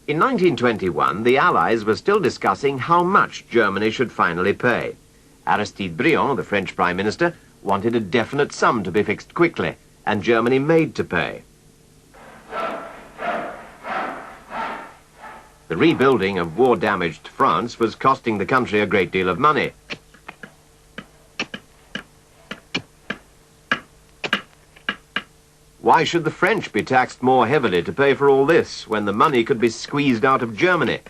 In 1921, the Allies were still discussing how much Germany should finally pay. Aristide Briand, the French Prime Minister, wanted a definite sum to be fixed quickly, and Germany made to pay. The rebuilding of war-damaged France was costing the country a great deal of money. Why should the French be taxed more heavily to pay for all this, when the money could be squeezed out of Germany?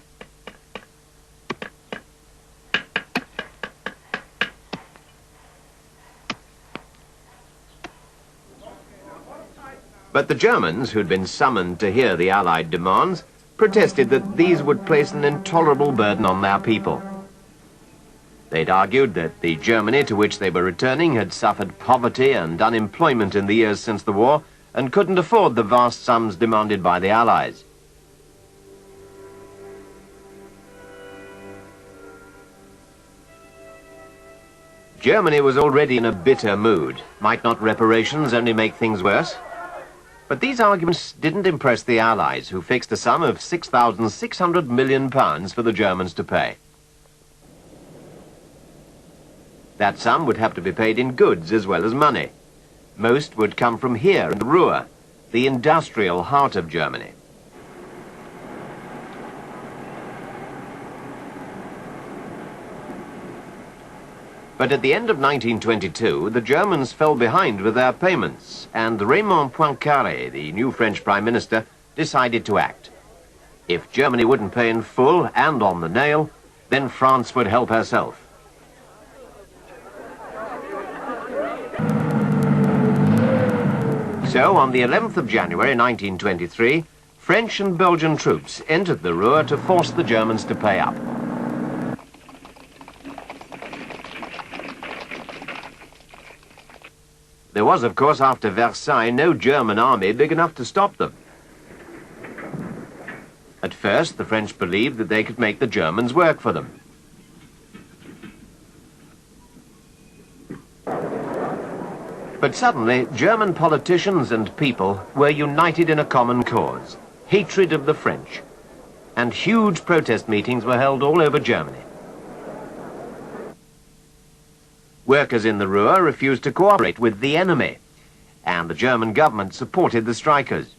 But the Germans, who'd been summoned to hear the Allied demands, protested that these would place an intolerable burden on their people. They'd argued that the Germany to which they were returning had suffered poverty and unemployment in the years since the war, and couldn't afford the vast sums demanded by the Allies. Germany was already in a bitter mood. Might not reparations only make things worse? But these arguments didn't impress the Allies, who fixed a sum of £6,600 million for the Germans to pay. That sum would have to be paid in goods as well as money. Most would come from here in Ruhr, the industrial heart of Germany. But at the end of 1922, the Germans fell behind with their payments, and Raymond Poincaré, the new French Prime Minister, decided to act. If Germany wouldn't pay in full and on the nail, then France would help herself. So, on the 11th of January 1923, French and Belgian troops entered the Ruhr to force the Germans to pay up. There was, of course, after Versailles, no German army big enough to stop them. At first, the French believed that they could make the Germans work for them. But suddenly, German politicians and people were united in a common cause, hatred of the French, and huge protest meetings were held all over Germany. Workers in the Ruhr refused to cooperate with the enemy, and the German government supported the strikers.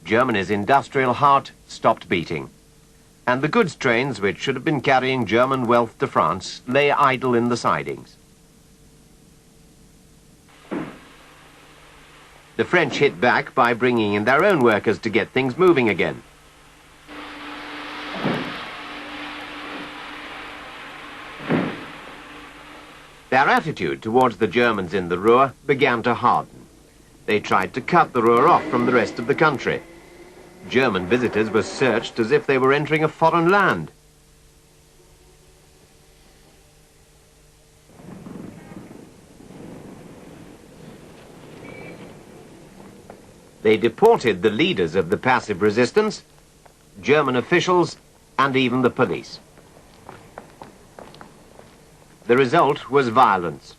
Germany's industrial heart stopped beating, and the goods trains, which should have been carrying German wealth to France, lay idle in the sidings. The French hit back by bringing in their own workers to get things moving again. Their attitude towards the Germans in the Ruhr began to harden. They tried to cut the Ruhr off from the rest of the country. German visitors were searched as if they were entering a foreign land. They deported the leaders of the passive resistance, German officials, and even the police. The result was violence.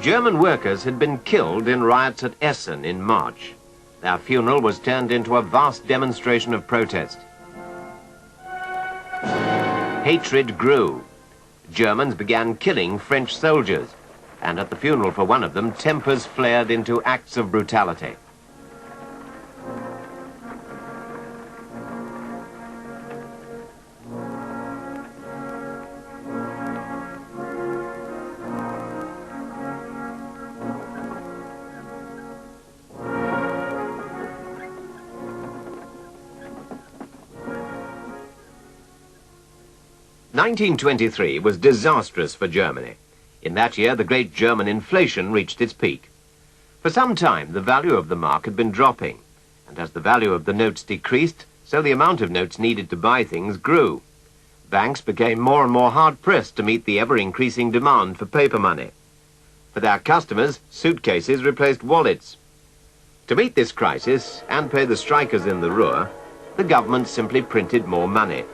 German workers had been killed in riots at Essen in March. Their funeral was turned into a vast demonstration of protest. Hatred grew. Germans began killing French soldiers, and at the funeral for one of them, tempers flared into acts of brutality. "1923 was disastrous for Germany. In that year, the great German inflation reached its peak. For some time, the value of the mark had been dropping, and as the value of the notes decreased, so the amount of notes needed to buy things grew. Banks became more and more hard-pressed to meet the ever-increasing demand for paper money. For their customers, suitcases replaced wallets. To meet this crisis and pay the strikers in the Ruhr, the government simply printed more money.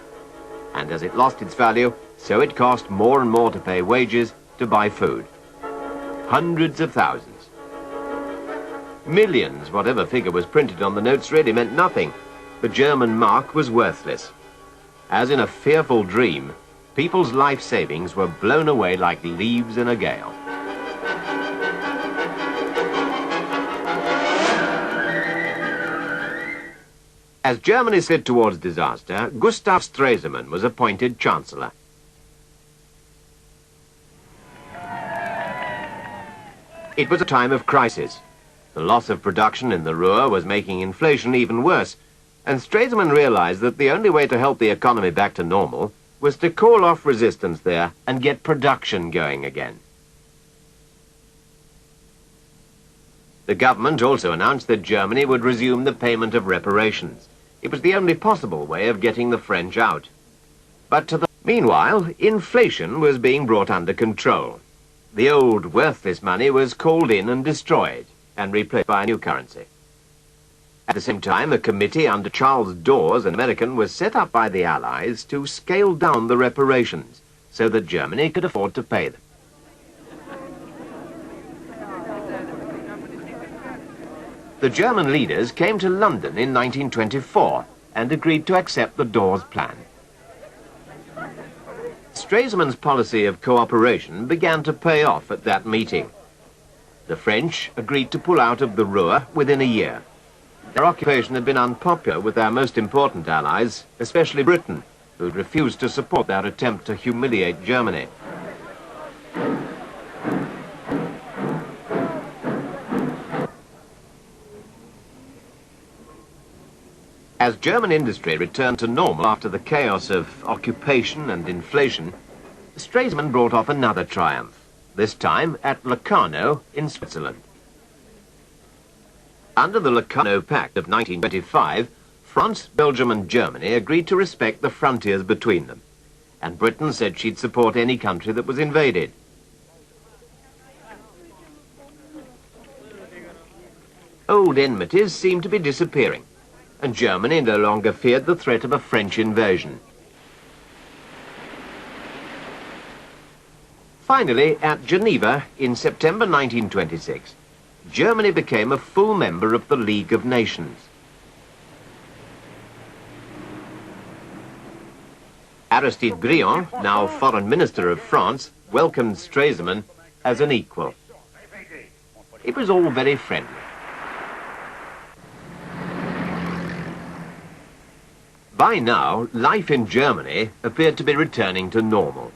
And as it lost its value, so it cost more and more to pay wages, to buy food. Hundreds of thousands. Millions, whatever figure was printed on the notes, really meant nothing. The German mark was worthless. As in a fearful dream, people's life savings were blown away like leaves in a gale. As Germany slid towards disaster, Gustav Stresemann was appointed Chancellor. It was a time of crisis. The loss of production in the Ruhr was making inflation even worse, and Stresemann realized that the only way to help the economy back to normal was to call off resistance there and get production going again. The government also announced that Germany would resume the payment of reparations. It was the only possible way of getting the French out. Meanwhile, inflation was being brought under control. The old worthless money was called in and destroyed and replaced by a new currency. At the same time, a committee under Charles Dawes, an American, was set up by the Allies to scale down the reparations so that Germany could afford to pay them. The German leaders came to London in 1924 and agreed to accept the Dawes plan. Stresemann's policy of cooperation began to pay off at that meeting. The French agreed to pull out of the Ruhr within a year. Their occupation had been unpopular with their most important allies, especially Britain, who had refused to support their attempt to humiliate Germany. As German industry returned to normal after the chaos of occupation and inflation, Stresemann brought off another triumph, this time at Locarno in Switzerland. Under the Locarno Pact of 1925, France, Belgium and Germany agreed to respect the frontiers between them, and Britain said she'd support any country that was invaded. Old enmities seemed to be disappearing, and Germany no longer feared the threat of a French invasion. Finally, at Geneva in September 1926, Germany became a full member of the League of Nations. Aristide Briand, now Foreign Minister of France, welcomed Stresemann as an equal. It was all very friendly. By now, life in Germany appeared to be returning to normal.